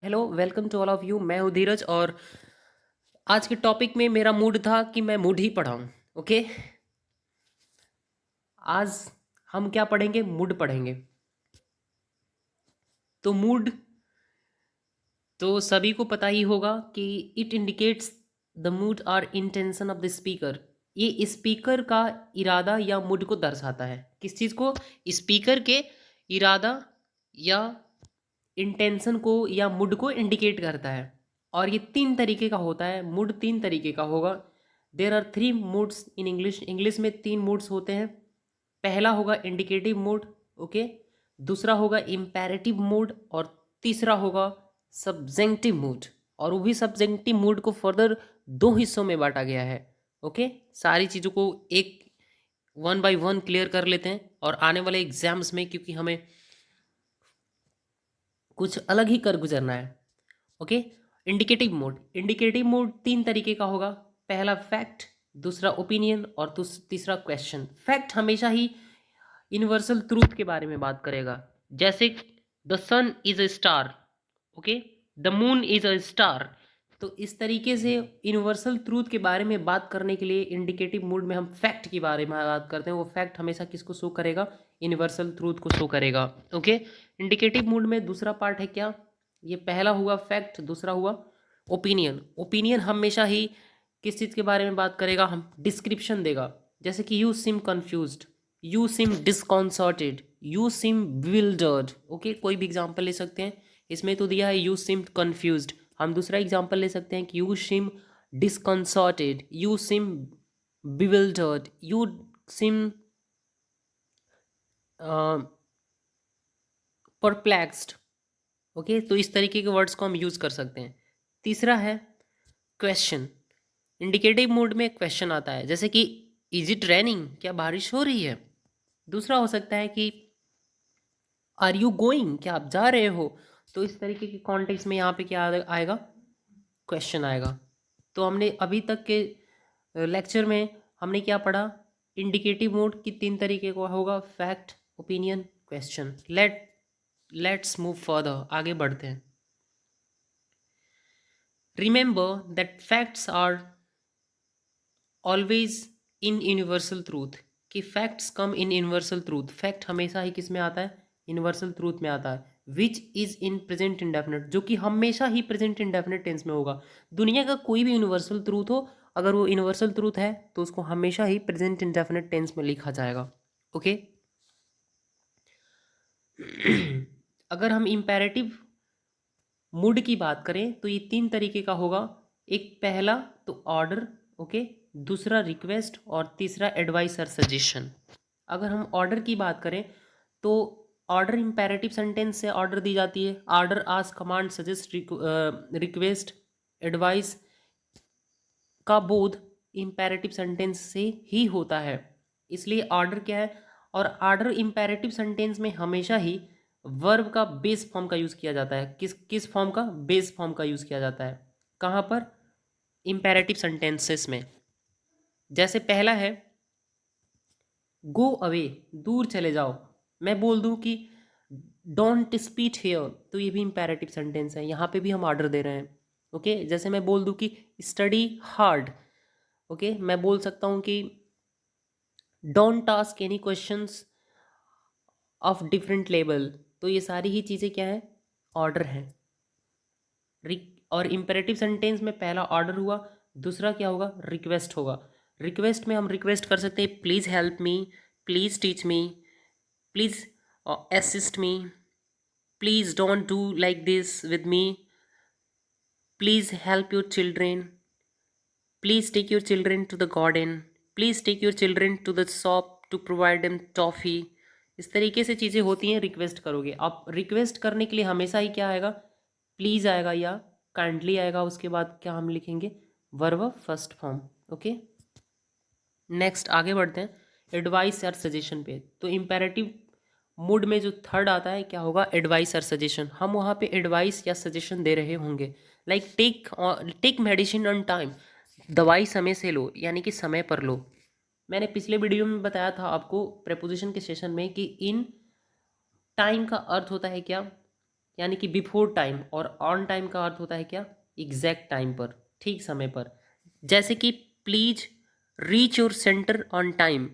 Hello, welcome to all of you. मैं हूँ धीरज और आज के टॉपिक में मेरा मूड था कि मैं मूड ही पढ़ाऊँ। ओके, आज हम क्या पढ़ेंगे? मूड पढ़ेंगे। तो मूड तो सभी को पता ही होगा कि इट इंडिकेट्स द मूड और इंटेंशन ऑफ द स्पीकर। ये स्पीकर का इरादा या मूड को दर्शाता है। किस चीज़ को? स्पीकर के इरादा या इंटेंशन को या मूड को इंडिकेट करता है। और ये तीन तरीके का होता है। मूड तीन तरीके का होगा। There are three moods in English. English में तीन मूड्स होते हैं। पहला होगा इंडिकेटिव मूड, ओके। दूसरा होगा इम्पेरेटिव मूड और तीसरा होगा सब्जेंक्टिव मूड। और वो भी सब्जेंक्टिव मूड को फर्दर दो हिस्सों में बांटा गया है। ओके, सारी चीज़ों को एक वन बाय वन क्लियर कर लेते हैं और आने वाले एग्जाम्स में, क्योंकि हमें कुछ अलग ही कर गुजरना है। ओके, इंडिकेटिव मोड तीन तरीके का होगा। पहला फैक्ट, दूसरा ओपिनियन और तीसरा क्वेश्चन। फैक्ट हमेशा ही यूनिवर्सल ट्रूथ के बारे में बात करेगा। जैसे the sun is a star, okay, the moon is a star. तो इस तरीके से यूनिवर्सल ट्रूथ के बारे में बात करने के लिए इंडिकेटिव मूड में हम फैक्ट के बारे में बात करते हैं। वो फैक्ट हमेशा किसको शो करेगा? यूनिवर्सल ट्रूथ को शो करेगा। ओके, इंडिकेटिव मूड में दूसरा पार्ट है क्या? ये पहला हुआ फैक्ट, दूसरा हुआ ओपिनियन। ओपिनियन हमेशा ही किस चीज़ के बारे में बात करेगा? हम डिस्क्रिप्शन देगा। जैसे कि you seem confused, you seem disconcerted, you seem bewildered. Okay, कोई भी एग्जांपल ले सकते हैं। इसमें तो दिया है यू सिम कन्फ्यूज्ड। हम दूसरा एग्जांपल ले सकते हैं कि you seem disconcerted, you seem bewildered, you seem perplexed. Okay, तो इस तरीके के वर्ड्स को हम यूज़ कर सकते हैं। तीसरा है क्वेश्चन। इंडिकेटिव मोड में क्वेश्चन आता है, जैसे कि इज इट रेनिंग, क्या बारिश हो रही है। दूसरा हो सकता है कि आर यू गोइंग, क्या आप जा रहे हो। तो इस तरीके के कॉन्टेक्स्ट में यहाँ पे क्या आएगा? क्वेश्चन आएगा। तो हमने अभी तक के लेक्चर में हमने क्या पढ़ा? इंडिकेटिव मोड की तीन तरीके का होगा, fact, opinion, question. Let's move further, आगे बढ़ते हैं। Remember that facts are always in universal truth. कि facts come in universal truth. Fact हमेशा ही किस में आता है? यूनिवर्सल ट्रूथ में आता है। Which is in present indefinite, जो कि हमेशा ही प्रेजेंट इंडेफिनिट टेंस में होगा। दुनिया का कोई भी यूनिवर्सल ट्रूथ हो, अगर वो यूनिवर्सल ट्रूथ है तो उसको हमेशा ही प्रेजेंट इंडेफिनिट टेंस में लिखा जाएगा। ओके अगर हम इम्पेरेटिव मूड की बात करें तो ये तीन तरीके का होगा। एक पहला तो ऑर्डर, ओके, दूसरा रिक्वेस्ट और तीसरा एडवाइस और सजेशन। अगर हम ऑर्डर की बात करें तो ऑर्डर इम्पेरेटिव सेंटेंस से ऑर्डर दी जाती है। Order, ask, command, suggest, request, advice का बोध इम्पेरेटिव सेंटेंस से ही होता है। इसलिए ऑर्डर क्या है? और ऑर्डर इम्पेरेटिव सेंटेंस में हमेशा ही वर्ब का बेस फॉर्म का यूज़ किया जाता है। किस किस फॉर्म का? बेस फॉर्म का यूज़ किया जाता है। कहाँ पर? इम्पेरेटिव सेंटेंसेस में। जैसे पहला है गो अवे, दूर चले जाओ। मैं बोल दूं कि डोंट स्पीक हियर, तो ये भी इम्पेरेटिव सेंटेंस है। यहाँ पे भी हम ऑर्डर दे रहे हैं। ओके, जैसे मैं बोल दूं कि स्टडी हार्ड। ओके, मैं बोल सकता हूँ कि don't ask any questions of different level. तो ये सारी ही चीज़ें क्या है? ऑर्डर हैं। और इम्पेरेटिव सेंटेंस में पहला ऑर्डर हुआ, दूसरा क्या होगा? रिक्वेस्ट होगा। रिक्वेस्ट में हम रिक्वेस्ट कर सकते हैं please help me, please teach me, please assist me, please don't do like this with me, please help your children, please take your children to the garden, please take your children to the shop to provide them toffee. इस तरीके से चीज़ें होती हैं। Request करोगे आप, request करने के लिए हमेशा ही क्या आएगा? प्लीज़ आएगा या काइंडली आएगा। उसके बाद क्या हम लिखेंगे? Verb first form. Okay, next आगे बढ़ते हैं एडवाइस और सजेशन पे। तो इम्पेरेटिव मूड में जो थर्ड आता है क्या होगा? एडवाइस और सजेशन। हम वहाँ पे एडवाइस या सजेशन दे रहे होंगे। Like take medicine on time, दवाई समय से लो, यानी कि समय पर लो। मैंने पिछले वीडियो में बताया था आपको प्रेपोजिशन के सेशन में कि इन टाइम का अर्थ होता है क्या? यानी कि बिफोर टाइम, और ऑन टाइम का अर्थ होता है क्या, एग्जैक्ट टाइम पर, ठीक समय पर। जैसे कि please reach your centre on time,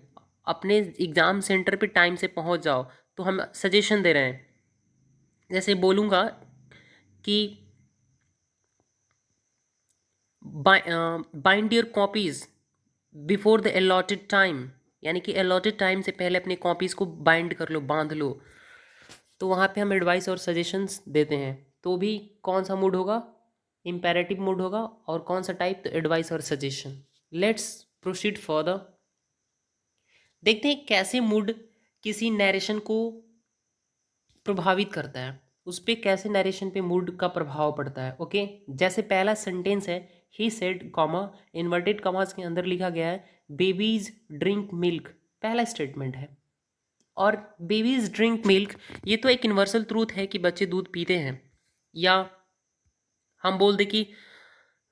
अपने एग्ज़ाम सेंटर पे टाइम से पहुंच जाओ, तो हम सजेशन दे रहे हैं। जैसे बोलूँगा कि bind your copies before the allotted time, यानी कि अलॉटेड टाइम से पहले अपनी कॉपीज़ को बाइंड कर लो, बांध लो। तो वहाँ पे हम एडवाइस और सजेशंस देते हैं। तो भी कौन सा मूड होगा, इम्पेरेटिव मूड होगा, और कौन सा टाइप, तो एडवाइस और सजेशन। Let's proceed further. देखते हैं कैसे मूड किसी नरेशन को प्रभावित करता है, उस पर कैसे नरेशन पे मूड का प्रभाव पड़ता है। ओके, जैसे पहला सेंटेंस है, he said comma, inverted commas के अंदर लिखा गया है बेबीज ड्रिंक मिल्क, पहला स्टेटमेंट है। और बेबीज ड्रिंक मिल्क, ये तो एक यूनिवर्सल ट्रूथ है कि बच्चे दूध पीते हैं। या हम बोल दें कि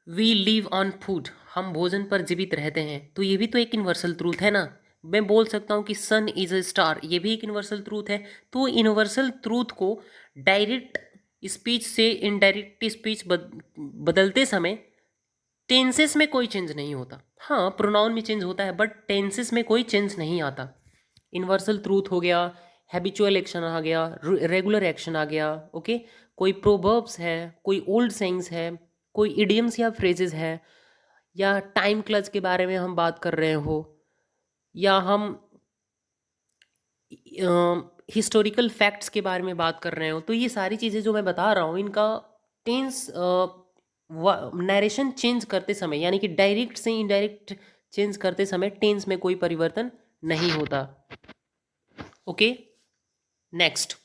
वी लिव ऑन फूड, हम भोजन पर जीवित रहते हैं, तो ये भी तो एक यूनिवर्सल ट्रूथ है ना। मैं बोल सकता हूँ कि सन इज अ स्टार, ये भी एक यूनिवर्सल ट्रूथ है। तो यूनिवर्सल ट्रूथ को डायरेक्ट स्पीच से इनडायरेक्ट स्पीच बदलते समय टेंसेस में कोई चेंज नहीं होता। हाँ, प्रोनाउन में चेंज होता है, बट टेंसेस में कोई चेंज नहीं आता। यूनिवर्सल ट्रूथ हो गया, हैबिचुअल एक्शन आ गया, रेगुलर एक्शन आ गया। ओके, कोई प्रोवर्ब्स है, कोई ओल्ड सेइंग्स है, कोई इडियम्स या फ्रेजेस है, या टाइम क्लच के बारे में हम बात कर रहे हो, या हम हिस्टोरिकल फैक्ट्स के बारे में बात कर रहे हो, तो ये सारी चीज़ें जो मैं बता रहा हूँ, इनका टेंस नरेशन चेंज करते समय, यानी कि डायरेक्ट से इनडायरेक्ट चेंज करते समय टेंस में कोई परिवर्तन नहीं होता। ओके, नेक्स्ट,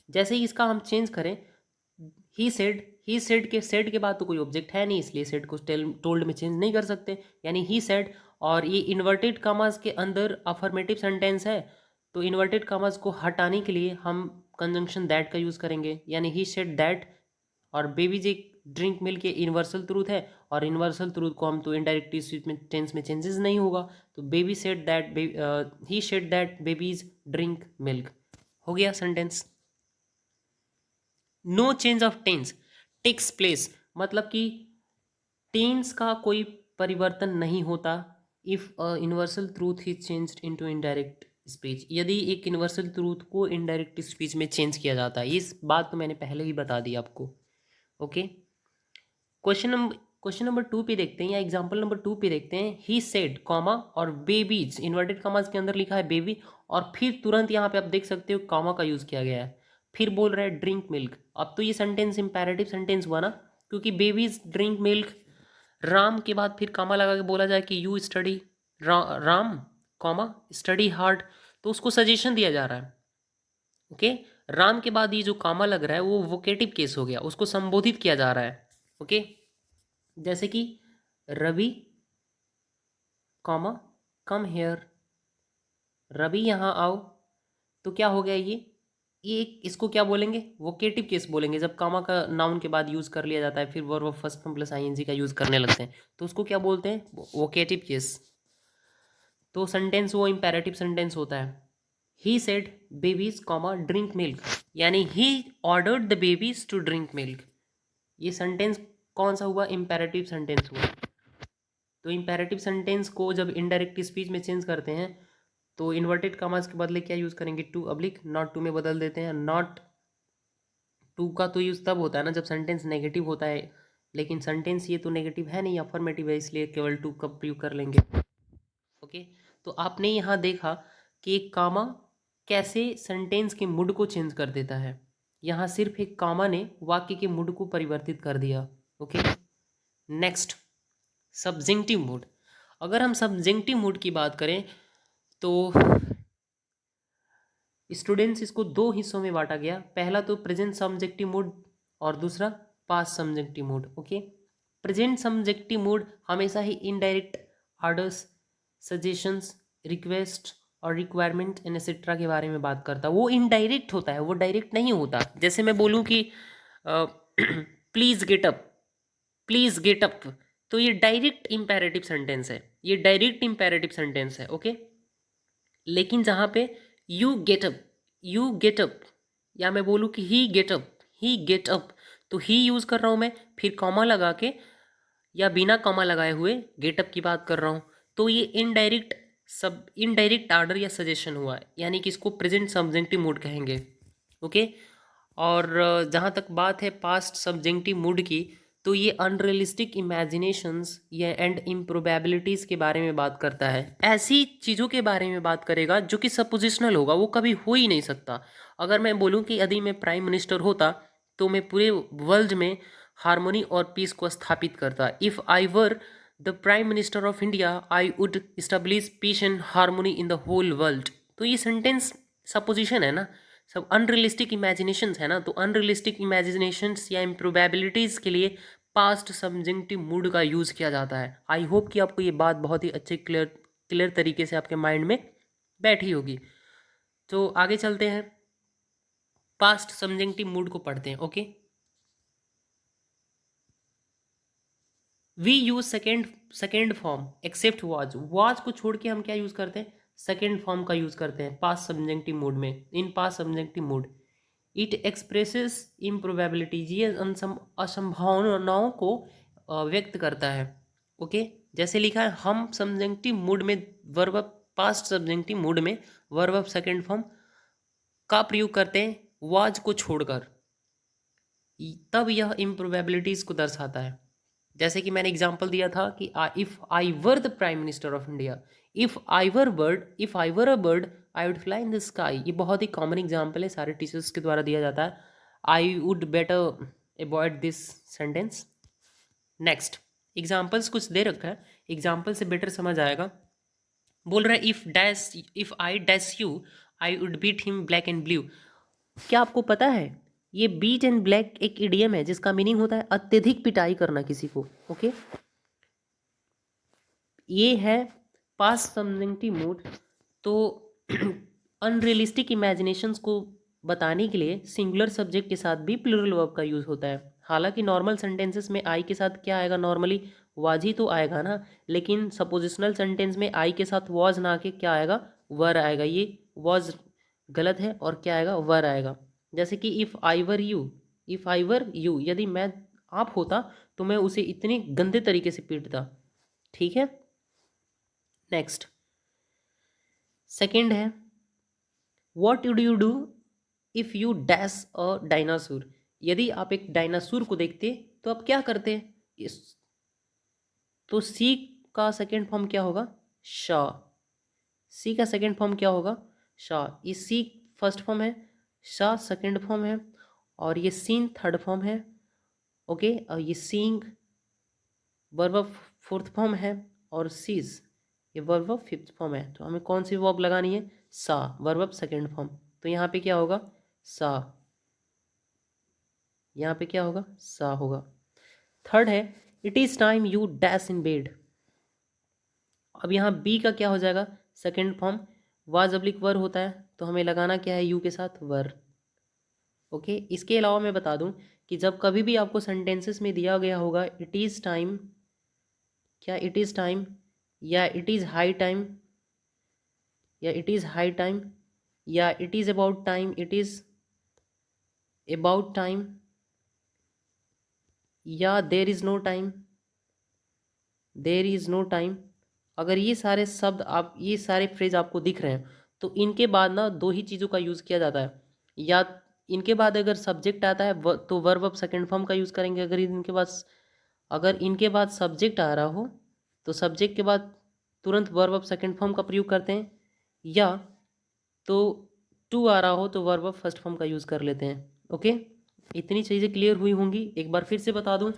जैसे ही इसका हम चेंज करें, ही सेड के सेड के बाद तो कोई ऑब्जेक्ट है नहीं, इसलिए सेड को टोल्ड में चेंज नहीं कर सकते, यानी ही सेड। और ये इन्वर्टेड कॉमास के अंदर अफर्मेटिव सेंटेंस है, तो इन्वर्टेड कॉमास को हटाने के लिए हम कंजंक्शन दैट का यूज़ करेंगे, यानी ही सेड दैट। और बेबीज एक ड्रिंक मिल्क के यूनिवर्सल ट्रूथ है, और यूनिवर्सल ट्रूथ को हम तो इनडायरेक्ट स्पीच में टेंस में चेंजेस नहीं होगा, तो baby said that, he said that babies drink milk, हो गया sentence. No change of tense takes place, मतलब कि टेंस का कोई परिवर्तन नहीं होता if a universal truth is changed into indirect speech, यदि एक यूनिवर्सल ट्रूथ को इनडायरेक्ट स्पीच में चेंज किया जाता है। इस बात तो मैंने पहले ही बता दी आपको। ओके, क्वेश्चन नंबर 2 पे देखते हैं, या एग्जांपल नंबर 2 पे देखते हैं। ही सेड कॉमा और बेबीज, इन्वर्टेड कॉमास के अंदर लिखा है बेबी, और फिर तुरंत यहाँ पे आप देख सकते हो कॉमा का यूज़ किया गया है, फिर बोल रहा है ड्रिंक मिल्क। अब तो ये सेंटेंस इंपैरेटिव सेंटेंस हुआ ना, क्योंकि बेबीज ड्रिंक मिल्क, राम के बाद फिर कॉमा लगा के बोला जाए कि you study Ram comma study hard, तो उसको सजेशन दिया जा रहा है। ओके, राम के बाद ये जो कॉमा लग रहा है वो वोकेटिव केस हो गया, उसको संबोधित किया जा रहा है। ओके, जैसे कि Ravi comma come here, Ravi यहाँ आओ, तो क्या हो गया ये इसको क्या बोलेंगे, वोकेटिव केस बोलेंगे। जब कामा का नाउन के बाद यूज़ कर लिया जाता है, फिर verb first form plus ING का यूज़ करने लगते हैं, तो उसको क्या बोलते हैं, वोकेटिव केस। तो सेंटेंस वो इंपेरेटिव सेंटेंस होता है। He said babies comma drink milk, यानी he ordered the babies to drink milk, ये सेंटेंस कौन सा हुआ, इंपेरेटिव सेंटेंस हुआ। तो इंपेरेटिव सेंटेंस को जब इनडायरेक्ट स्पीच में चेंज करते हैं, तो इन्वर्टेड कॉमास के बदले क्या यूज़ करेंगे, टू अब्लिक नॉट टू में बदल देते हैं। नॉट टू का तो यूज़ तब होता है ना जब सेंटेंस नेगेटिव होता है, लेकिन सेंटेंस ये तो नेगेटिव है नहीं, अफर्मेटिव है, इसलिए केवल टू का प्रयोग कर लेंगे। ओके, तो आपने यहाँ देखा कि एक कामा कैसे सेंटेंस के मूड को चेंज कर देता है। यहाँ सिर्फ एक कामा ने वाक्य के मूड को परिवर्तित कर दिया। Okay, next, subjunctive mood. अगर हम सब्जेंक्टिव मूड की बात करें, तो स्टूडेंट्स इसको दो हिस्सों में बांटा गया। पहला तो प्रेजेंट सब्जेक्टिव मूड, और दूसरा past subjective mood. Okay, present subjective mood हमेशा ही इनडायरेक्ट ऑर्डर्स, सजेशंस, रिक्वेस्ट और रिक्वायरमेंट एंड एक्सेट्रा के बारे में बात करता है। वो इनडायरेक्ट होता है, वो डायरेक्ट नहीं होता। जैसे मैं बोलूँ कि please get up, please get up, तो ये डायरेक्ट इम्पेरेटिव सेंटेंस है, ये डायरेक्ट इम्पेरेटिव सेंटेंस है। ओके, लेकिन जहाँ पे you get up, you get up, या मैं बोलूँ कि ही गेट अप, तो ही यूज़ कर रहा हूँ मैं, फिर कॉमा लगा के या बिना कॉमा लगाए हुए गेटअप की बात कर रहा हूँ, तो ये इनडायरेक्ट आर्डर या सजेशन हुआ है, यानी कि इसको प्रेजेंट सब्जेक्टिव मूड कहेंगे। ओके। और जहाँ तक बात है पास्ट सब्जेक्टिव मूड की, तो ये अनरियलिस्टिक इमेजिनेशंस या एंड इम्प्रोबेबिलिटीज़ के बारे में बात करता है, ऐसी चीज़ों के बारे में बात करेगा जो कि सपोजिशनल होगा, वो कभी हो ही नहीं सकता। अगर मैं बोलूँ कि यदि मैं प्राइम मिनिस्टर होता तो मैं पूरे वर्ल्ड में हारमोनी और पीस को स्थापित करता। If I were the prime minister of India I would establish peace and harmony in the whole world. तो ये सेंटेंस सपोजिशन है ना, सब अनरियलिस्टिक इमेजिनेशंस है ना, तो अनरियलिस्टिक इमेजिनेशंस या इम्प्रोबेबिलिटीज़ के लिए पास्ट सब्जेक्टिव मूड का यूज़ किया जाता है। आई होप कि आपको ये बात बहुत ही अच्छे क्लियर तरीके से आपके माइंड में बैठी होगी। तो आगे चलते हैं, पास्ट सब्जेक्टिव मूड को पढ़ते हैं। Okay, we use second form except was को छोड़ के हम क्या यूज करते हैं, सेकेंड फॉर्म का यूज करते हैं पास्ट सब्जेक्टिव मूड में। In past subjective mood it expresses improbabilities, ये असंभावनाओं को व्यक्त करता है। ओके, जैसे लिखा है हम सब्जेक्टिव मूड में वर्ब, पास्ट सब्जेक्टिव मूड में वर्ब सेकेंड फॉर्म का प्रयोग करते हैं वाज को छोड़कर, तब यह इम्प्रोबेबिलिटीज को दर्शाता है। जैसे कि मैंने एग्जांपल दिया था कि if I were the prime minister of India, if I were a bird I would fly in the sky. ये बहुत ही कॉमन एग्जांपल है, सारे टीचर्स के द्वारा दिया जाता है। I would better avoid this sentence. Next examples कुछ दे रखा है, एग्जाम्पल से बेटर समझ आएगा। बोल रहा है if I dash you I would beat him black and blue. क्या आपको पता है ये बीट एंड ब्लैक एक इडियम है जिसका मीनिंग होता है अत्यधिक पिटाई करना किसी को। ओके, ये है पास्ट सब्जेक्टिव मूड। तो अनरियलिस्टिक इमेजिनेशंस को बताने के लिए सिंगुलर सब्जेक्ट के साथ भी प्लूरल वर्ब का यूज़ होता है। हालांकि नॉर्मल सेंटेंसेस में आई के साथ क्या आएगा, नॉर्मली वाज ही तो आएगा ना, लेकिन सपोजिशनल सेंटेंस में आई के साथ वाज ना आके क्या आएगा, वर आएगा। ये वाज गलत है और क्या आएगा, वर आएगा। जैसे कि इफ़ आई वर यू, यदि मैं आप होता तो मैं उसे इतने गंदे तरीके से पीटता। ठीक है, नेक्स्ट सेकंड है what would you do if you dash a dinosaur. यदि आप एक डायनासोर को देखते तो आप क्या करते। इस तो सी का सेकंड फॉर्म क्या होगा, शा। सी का सेकंड फॉर्म क्या होगा, शा। ये सी फर्स्ट फॉर्म है, शा सेकंड फॉर्म है, और ये सीन थर्ड फॉर्म है। ओके, और ये सींग वर्ब फोर्थ फॉर्म है, और सीज ये वर्ब फिफ्थ फॉर्म है। तो हमें कौन सी वर्ब लगानी है, सा, वर्ब सेकंड फॉर्म। तो यहाँ पे क्या होगा, सा। यहाँ पे क्या होगा, सा होगा। थर्ड है it is time you dash in bed. अब यहाँ बी का क्या हो जाएगा, सेकंड फॉर्म वाज अब्लिक वर होता है, तो हमें लगाना क्या है, यू के साथ वर। ओके, इसके अलावा मैं बता दूं कि जब कभी भी आपको सेंटेंसेस में दिया गया होगा इट इज़ टाइम, क्या इट इज़ टाइम या इट इज़ हाई टाइम या इट इज़ हाई टाइम या it is about time, it is about time या there is no time, there is no time, अगर ये सारे शब्द आप, ये सारे फ्रेज आपको दिख रहे हैं तो इनके बाद ना दो ही चीज़ों का यूज़ किया जाता है। या इनके बाद अगर सब्जेक्ट आता है तो वर्ब ऑफ सेकेंड फॉर्म का यूज़ करेंगे। अगर इनके बाद सब्जेक्ट आ रहा हो तो सब्जेक्ट के बाद तुरंत वर्ब ऑफ सेकेंड फॉर्म का प्रयोग करते हैं, या तो टू आ रहा हो तो वर्ब ऑफ फर्स्ट फॉर्म का यूज़ कर लेते हैं। ओके, इतनी चीज़ें क्लियर हुई होंगी। एक बार फिर से बता दूं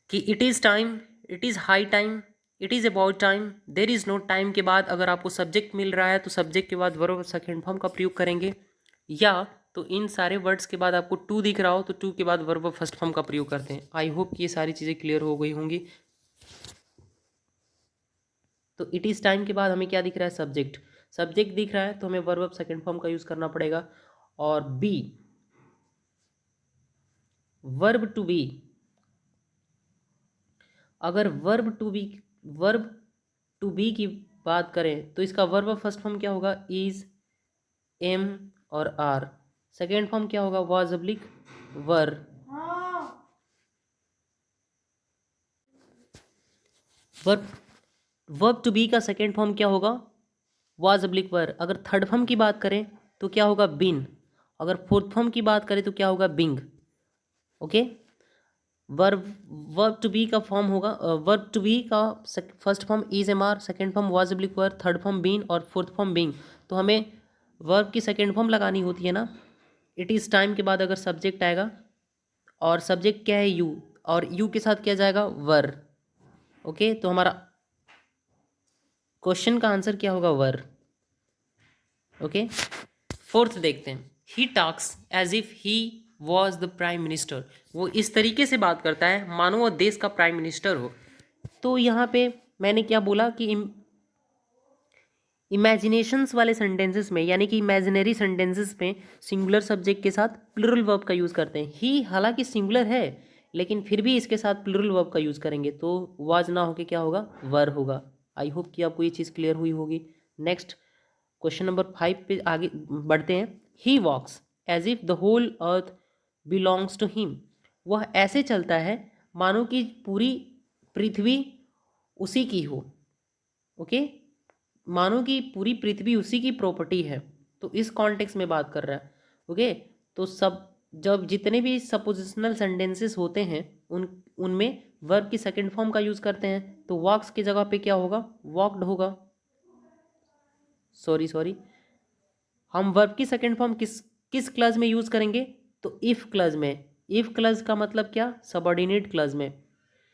कि it is time, it is high time, it is about time, there is no time के बाद अगर आपको सब्जेक्ट मिल रहा है तो सब्जेक्ट के बाद वर्ब ऑफ सेकेंड फॉर्म का प्रयोग करेंगे, या तो इन सारे वर्ड्स के बाद आपको टू दिख रहा हो तो टू के बाद वर्ब ऑफ फर्स्ट फॉर्म का प्रयोग करते हैं। आई होप कि ये सारी चीज़ें क्लियर हो गई होंगी। तो इट इज़ टाइम के बाद हमें क्या दिख रहा है, सब्जेक्ट। सब्जेक्ट दिख रहा है तो हमें वर्ब ऑफ सेकेंड फॉर्म का यूज़ करना पड़ेगा। और बी वर्ब टू बी, अगर वर्ब टू बी की बात करें तो इसका वर्ब ऑफ फर्स्ट फॉर्म क्या होगा, इज, एम और आर। सेकेंड फॉर्म क्या होगा, was oblique were. Verb verb to be का सेकेंड फॉर्म क्या होगा, वाज ऑब्लिक वर। अगर थर्ड फॉर्म की बात करें तो क्या होगा, बीन। अगर फोर्थ फॉर्म की बात करें तो क्या होगा, being. Okay. Verb verb to be का फॉर्म होगा, वर्ब टू बी का first form is am are, second form was oblique were, third form been और फोर्थ फॉर्म बिंग। तो हमें वर्ब की सेकेंड फॉर्म लगानी होती है ना। इट इज़ टाइम के बाद अगर सब्जेक्ट आएगा और सब्जेक्ट क्या है, यू, और यू के साथ क्या जाएगा, वर। ओके, तो हमारा क्वेश्चन का आंसर क्या होगा, वर। ओके। फोर्थ देखते हैं, he talks as if he was the prime minister. वो इस तरीके से बात करता है मानो वो देश का प्राइम मिनिस्टर हो। तो यहाँ पे मैंने क्या बोला कि इमेजिनेशंस वाले सेंटेंसेस में, यानी कि इमेजिनरी सेंटेंसेस में सिंगुलर सब्जेक्ट के साथ प्लूरल वर्ब का यूज़ करते हैं। ही हालांकि सिंगुलर है लेकिन फिर भी इसके साथ प्लूरल वर्ब का यूज़ करेंगे, तो वाज ना होके क्या होगा, वर होगा। आई होप कि आपको ये चीज़ क्लियर हुई होगी। नेक्स्ट क्वेश्चन नंबर 5 पे आगे बढ़ते हैं। He walks as if the whole earth belongs to him. वह ऐसे चलता है मानो कि पूरी पृथ्वी उसी की हो। ओके, मानो कि पूरी पृथ्वी उसी की प्रॉपर्टी है, तो इस कॉन्टेक्स्ट में बात कर रहा है। ओके, तो सब जब जितने भी सपोजिशनल सेंटेंसेस होते हैं उनमें वर्ब की सेकंड फॉर्म का यूज़ करते हैं, तो वॉक्स की जगह पे क्या होगा, वॉक्ड होगा। सॉरी, हम वर्ब की सेकंड फॉर्म किस किस क्लज में यूज़ करेंगे, तो इफ़ क्लज में। इफ़ क्लज का मतलब क्या, सबऑर्डिनेट क्लज में।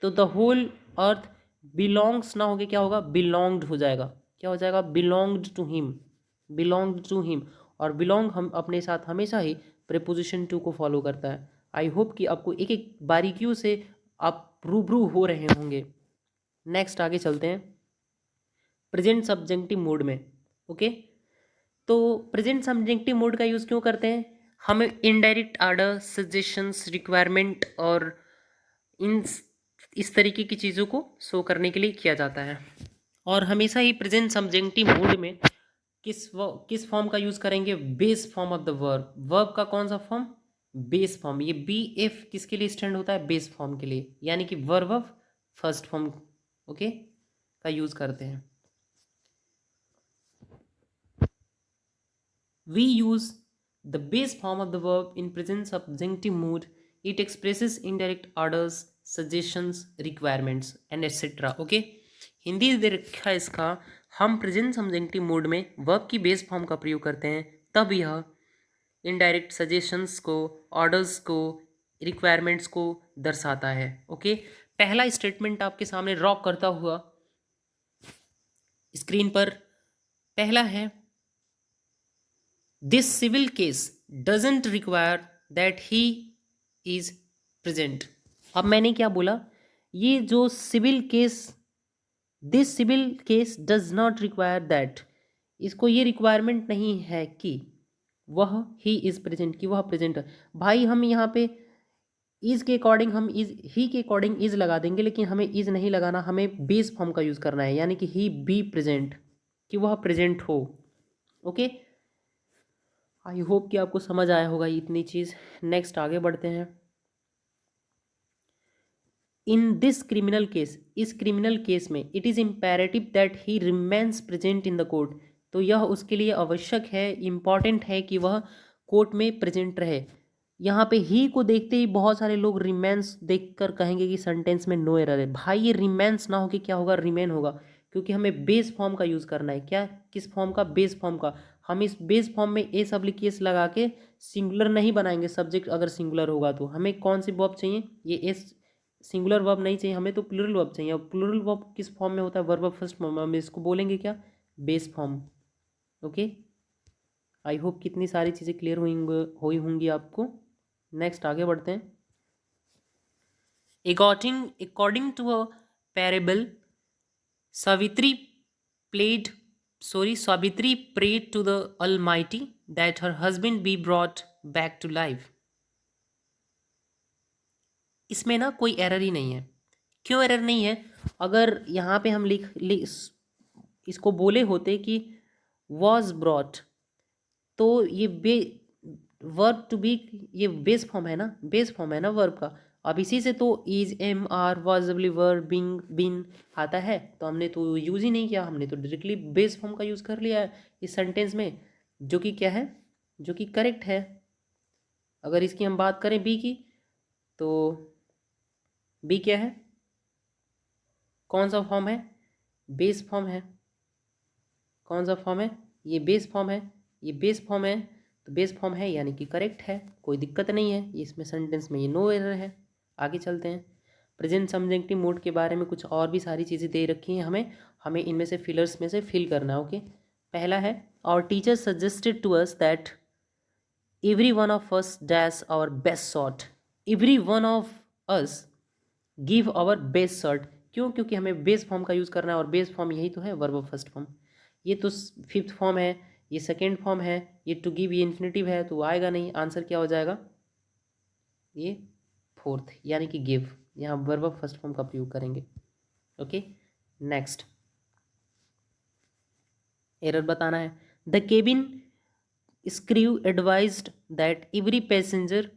तो द होल अर्थ बिलोंग्स ना होके क्या होगा, बिलोंग्ड हो जाएगा। क्या हो जाएगा, belonged to him, belonged to him. और बिलोंग हम अपने साथ हमेशा ही प्रीपोजिशन टू को फॉलो करता है। आई होप कि आपको एक एक बारीकियों से आप रूबरू हो रहे होंगे। नेक्स्ट आगे चलते हैं प्रेजेंट सब्जेक्टिव मोड में। ओके, तो प्रेजेंट सब्जेक्टिव मोड का यूज़ क्यों करते हैं, हमें इनडायरेक्ट आर्डर, सजेशंस, रिक्वायरमेंट और इन इस तरीके की चीज़ों को शो करने के लिए किया जाता है। और हमेशा ही प्रेजेंट सब्जेक्टिव मोड में किस फॉर्म का यूज़ करेंगे, base form of the verb. Verb का कौन सा फॉर्म, बेस फॉर्म। ये बी एफ किसके लिए स्टैंड होता है, बेस फॉर्म के लिए, यानी कि verb of first form okay का यूज़ करते हैं। We use the base form of the verb in present subjunctive mood. It expresses indirect orders, suggestions, requirements and etc. Okay, Hindi दे रखा है इसका, हम प्रेजेंट सब्जेक्टिव मोड में वर्ब की base form का प्रयोग करते हैं तब यह इनडायरेक्ट सजेशंस को, ऑर्डर्स को, रिक्वायरमेंट्स को दर्शाता है। ओके, पहला स्टेटमेंट आपके सामने रॉक करता हुआ स्क्रीन पर पहला है, this civil case doesn't require that he is present. अब मैंने क्या बोला, ये जो civil case, this civil case does not require that, इसको ये रिक्वायरमेंट नहीं है कि वह ही इज प्रेजेंट, कि वह प्रेजेंट है। भाई हम यहाँ पे इज के अकॉर्डिंग हम इज, ही के अकॉर्डिंग इज लगा देंगे, लेकिन हमें इज नहीं लगाना, हमें बेस फॉर्म का यूज करना है, यानी कि ही बी प्रेजेंट, कि वह प्रेजेंट हो। ओके, आई होप कि आपको समझ आया होगा इतनी चीज़। नेक्स्ट आगे बढ़ते हैं। इन दिस क्रिमिनल केस, इस क्रिमिनल केस में it is imperative that he remains present in the court. तो यह उसके लिए आवश्यक है, इम्पॉर्टेंट है कि वह कोर्ट में प्रेजेंट रहे। यहाँ पे ही को देखते ही बहुत सारे लोग रिमेन्स देखकर कहेंगे कि सेंटेंस में नो एरर है। भाई ये रिमेन्स ना होके क्या होगा, रिमेन होगा, क्योंकि हमें बेस फॉर्म का यूज़ करना है। क्या, किस फॉर्म का, बेस फॉर्म का। हम इस बेस फॉर्म में ए सब्लिक केस लगा के सिंगुलर नहीं बनाएंगे, सब्जेक्ट अगर सिंगुलर होगा तो हमें कौन सी वर्ब चाहिए, ये एस सिंगुलर वर्ब नहीं चाहिए हमें, तो प्लूरल वर्ब चाहिए। अब प्लूरल वर्ब किस फॉर्म में होता है, वर्ब ऑफ फर्स्ट फॉर्म, हम इसको बोलेंगे क्या, base form. Okay, I hope कितनी सारी चीज़ें क्लियर हुई होंगी आपको। नेक्स्ट आगे बढ़ते हैं। According to a parable, Savitri prayed Savitri prayed to the Almighty that her husband be brought back to life। इसमें ना कोई एरर ही नहीं है। क्यों एरर नहीं है, अगर यहाँ पे हम इसको बोले होते कि वॉज ब्रॉट, तो ये वर्ब टू बी ये बेस फॉर्म है ना, बेस फॉर्म है ना वर्ब का। अब इसी से तो is, am, are, was, verb, being, been आता है, तो हमने तो यूज़ ही नहीं किया, हमने तो डायरेक्टली बेस फॉर्म का यूज़ कर लिया है इस सेंटेंस में, जो कि क्या है, जो कि करेक्ट है। अगर इसकी हम बात करें बी की, तो बी क्या है, कौन सा फॉर्म है, बेस फॉर्म है। कौन सा फॉर्म है, ये बेस फॉर्म है, ये बेस फॉर्म है, तो बेस फॉर्म है यानी कि करेक्ट है, कोई दिक्कत नहीं है इसमें, सेंटेंस में ये नो एरर है। आगे चलते हैं। प्रेजेंट सब्जेक्टिव मोड के बारे में कुछ और भी सारी चीज़ें दे रखी हैं हमें, हमें इनमें से फिलर्स में से फिल करना है। ओके, पहला है our teacher suggested to us that every one of us dash our best shot. Every one of us give our best shot, क्यों, क्योंकि हमें बेस फॉर्म का यूज़ करना है, और बेस फॉर्म यही तो है, वर्ब ऑफ फर्स्ट फॉर्म। ये तो फिफ्थ फॉर्म है, ये सेकेंड फॉर्म है, ये टू गिव ये इन्फिनेटिव है, तो आएगा नहीं, आंसर क्या हो जाएगा, ये फोर्थ यानी कि गिव, यहाँ वर्ब ऑफ फर्स्ट फॉर्म का प्रयोग करेंगे। ओके, नेक्स्ट एरर बताना है। The cabin screw advised that every passenger